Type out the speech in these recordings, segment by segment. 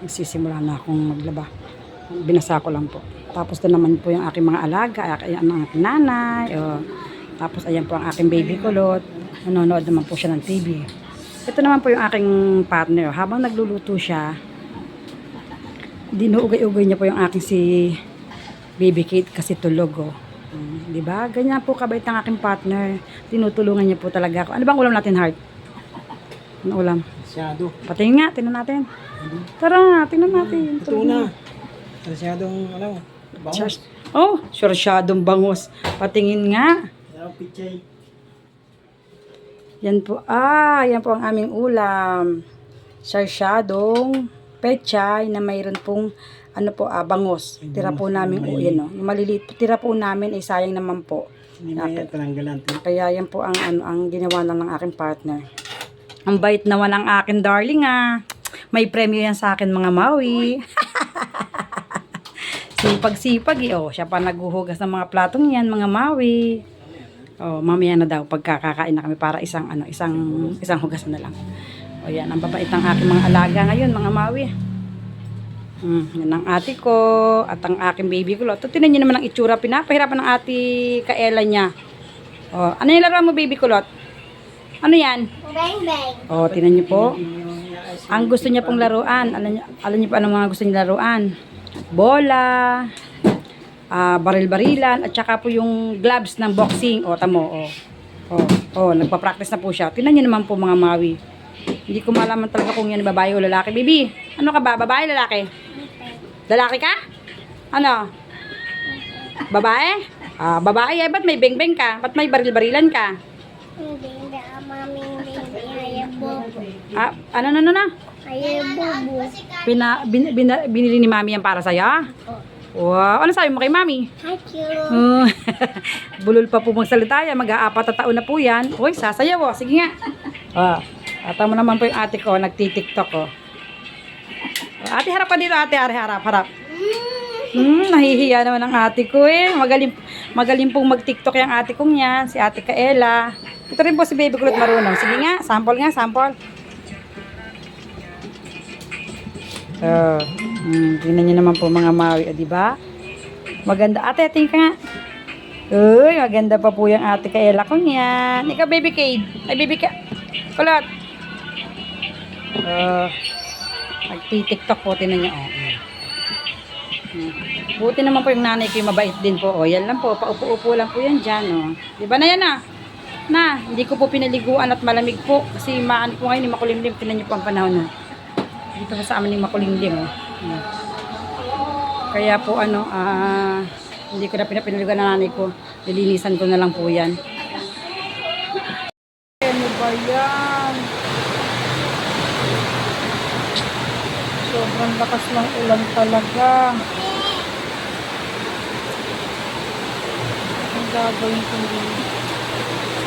Nagsisimula na akong maglaba. Binasa ko lang po. Tapos doon naman po yung aking mga alaga, ang aking nanay. Tapos ayan po ang aking baby kulot. Nanonood naman po siya ng TV. Ito naman po yung aking partner. Habang nagluluto siya, dinuugay-ugay niya po yung aking si baby Kate kasi tulog. Diba? Ganyan po kabait ang aking partner. Tinutulungan niya po talaga ako. Ano bang ulam natin, Heart? Ano ulam? Masyado. Patingin nga, tingnan natin. Tara, tingnan natin. Ito na. Masyadong, bangos. Oh, sursyadong bangus. Patingin nga. Pichay. Yan po. Yan po ang aming ulam. Sursyadong pechay na mayroon pong bangus. Tira po namin, yan o. Yung maliliit, tira po namin, sayang naman po. Hindi may talanggalan. Kaya yan po ang ginawa lang ng aking partner. Ang bait naman ng akin, darling May premyo yan sa akin, mga Maui. Sipag-sipag siya pa naghuhugas ng mga platong yan, mga Maui. Mamaya na daw pagkakakain na kami para isang hugas na lang. Yan ang babait ng aking mga alaga ngayon, mga Maui. Yan ang ate ko at ang aking baby ko. Tinan niyo naman ang itsura, pinapahirapan ng ate Kaela niya. Ano yung laro mo, baby kulot? Ano yan? Bang bang. Tinan niyo po. Ang gusto niya pong laruan. Alam niyo po anong mga gusto niya laruan? Bola, baril-barilan, at saka po yung gloves ng boxing. Tamo. Nagpa-practice na po siya. Tingnan niyo naman po, mga Maui. Hindi ko malaman talaga kung yan babae o lalaki. Baby, ano ka ba? Babae, lalaki? Lalaki ka? Ano? Babae? Babae, ba't may beng-beng ka? Ba't may baril-barilan ka? Hindi, maming baby. Ayabobo. Ano? Ayabobo. Binili ni Mami yan para sa'yo? Wow, ano sabi mo kay Mami? Thank you. Bulol pa po magsalita yan. Mag-aapat na taon na po yan. Uy, sasayaw Sige nga. Ata mo naman po yung ate ko. Nagtitiktok Ate, harap ka dito, ate. Harap. Nahihiya naman ang ate ko Magaling pong mag-tiktok yung ate kong yan. Si ate Kaela. Ito rin po si baby kulot marunong. Sige nga, sample. Tingnan niyo naman po, mga Maui, diba? Maganda. Ate, tingin ka nga. Uy, maganda pa po yung ate Kaela kong yan. Ikaw, baby Kate. Ay, baby kulot. Nagtitiktok po, tingnan niyo. Buti naman po yung nanay ko yung mabait din po. Yan lang po, paupo-upo lang po yan dyan. Diba na yan hindi ko po pinaliguan at malamig po. Kasi maan po ngayon, makulimlim. Tingnan niyo po ang panahon dito po sa amin yung makulimlim. Kaya po hindi ko na pinapinaliguan ng nanay ko. Nilinisan ko na lang po yan. Ano ba yan? Sobrang lakas ng ulan talaga. Ang gagawin ko din.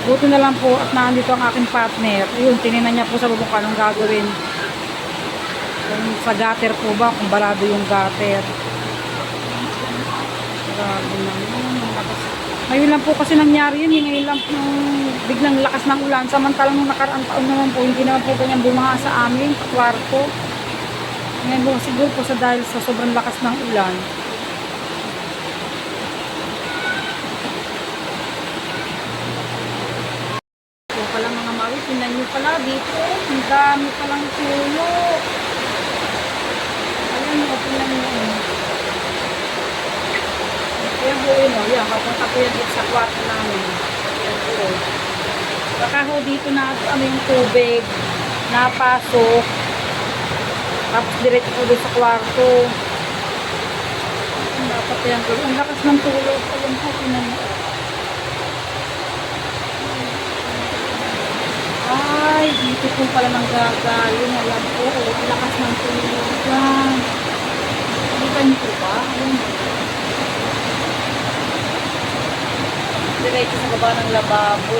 Buti na lang po at nandito ang aking partner. Ayun, tinignan niya po sa bubong ko anong gagawin. Kung sa gutter po ba, kung barado yung gutter. Grabe naman. Ngayon lang po kasi nangyari yun. Ngayon lang po biglang lakas ng ulan. Samantalang nung nakaraang taon naman po, hindi naman po ganyan bumaha sa amin, sa kwarto. Ngayon po, siguro po dahil sa sobrang lakas ng ulan. Ito pala, mga Maui, tingnan nyo pala dito. Ang dami palang tulo. Ayan o, tingnan nyo. Ayan po yun o. Yan, papunta po yan dito sa kwarto namin. Ayan po. Baka ho dito na yung tubig. Napasok. Tapos diretso po doon sa kwarto. Dapat yan po. Ang lakas ng tulog. Ayan po, tingnan nyo. Ay, dito po pala nang gagaling. Alam po, ang lakas ng tulog. Yan. Kita niyo po ba? Diretso sa baba ng lababo.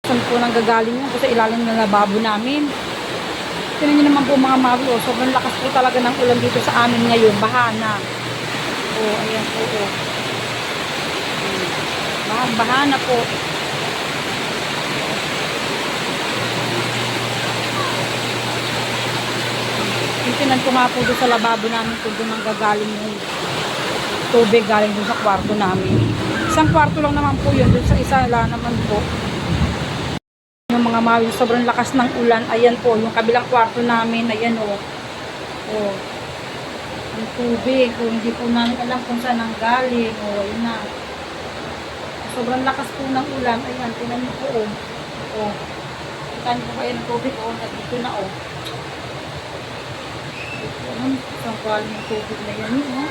Saan po nang gagaling yan? Kasi ilalim ng lababo namin. Tignan niyo naman po, mga Maui. Sobrang lakas po talaga ng ulan dito sa amin ngayon. Bahana. Ayan po. Bahana po. titingnan ko nga po doon sa lababo namin kung doon ang gagaling yung tubig galing doon sa kwarto namin. Isang kwarto lang naman po yun, doon sa isa lang naman po. Yung mga mawi, sobrang lakas ng ulan, ayan po, yung kabilang kwarto namin, ayan o. Oh. Yung tubig, o hindi po namin alam kung saan ang galing, o yun na. Sobrang lakas po ng ulan, ayan, tinan niyo po o. O. Kita niyo po kayo ng tubig, o, nandito na o. Saan galing yung tubig na yan, o.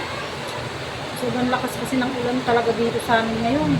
Sobrang lakas kasi ng ulan talaga dito sa amin ngayon.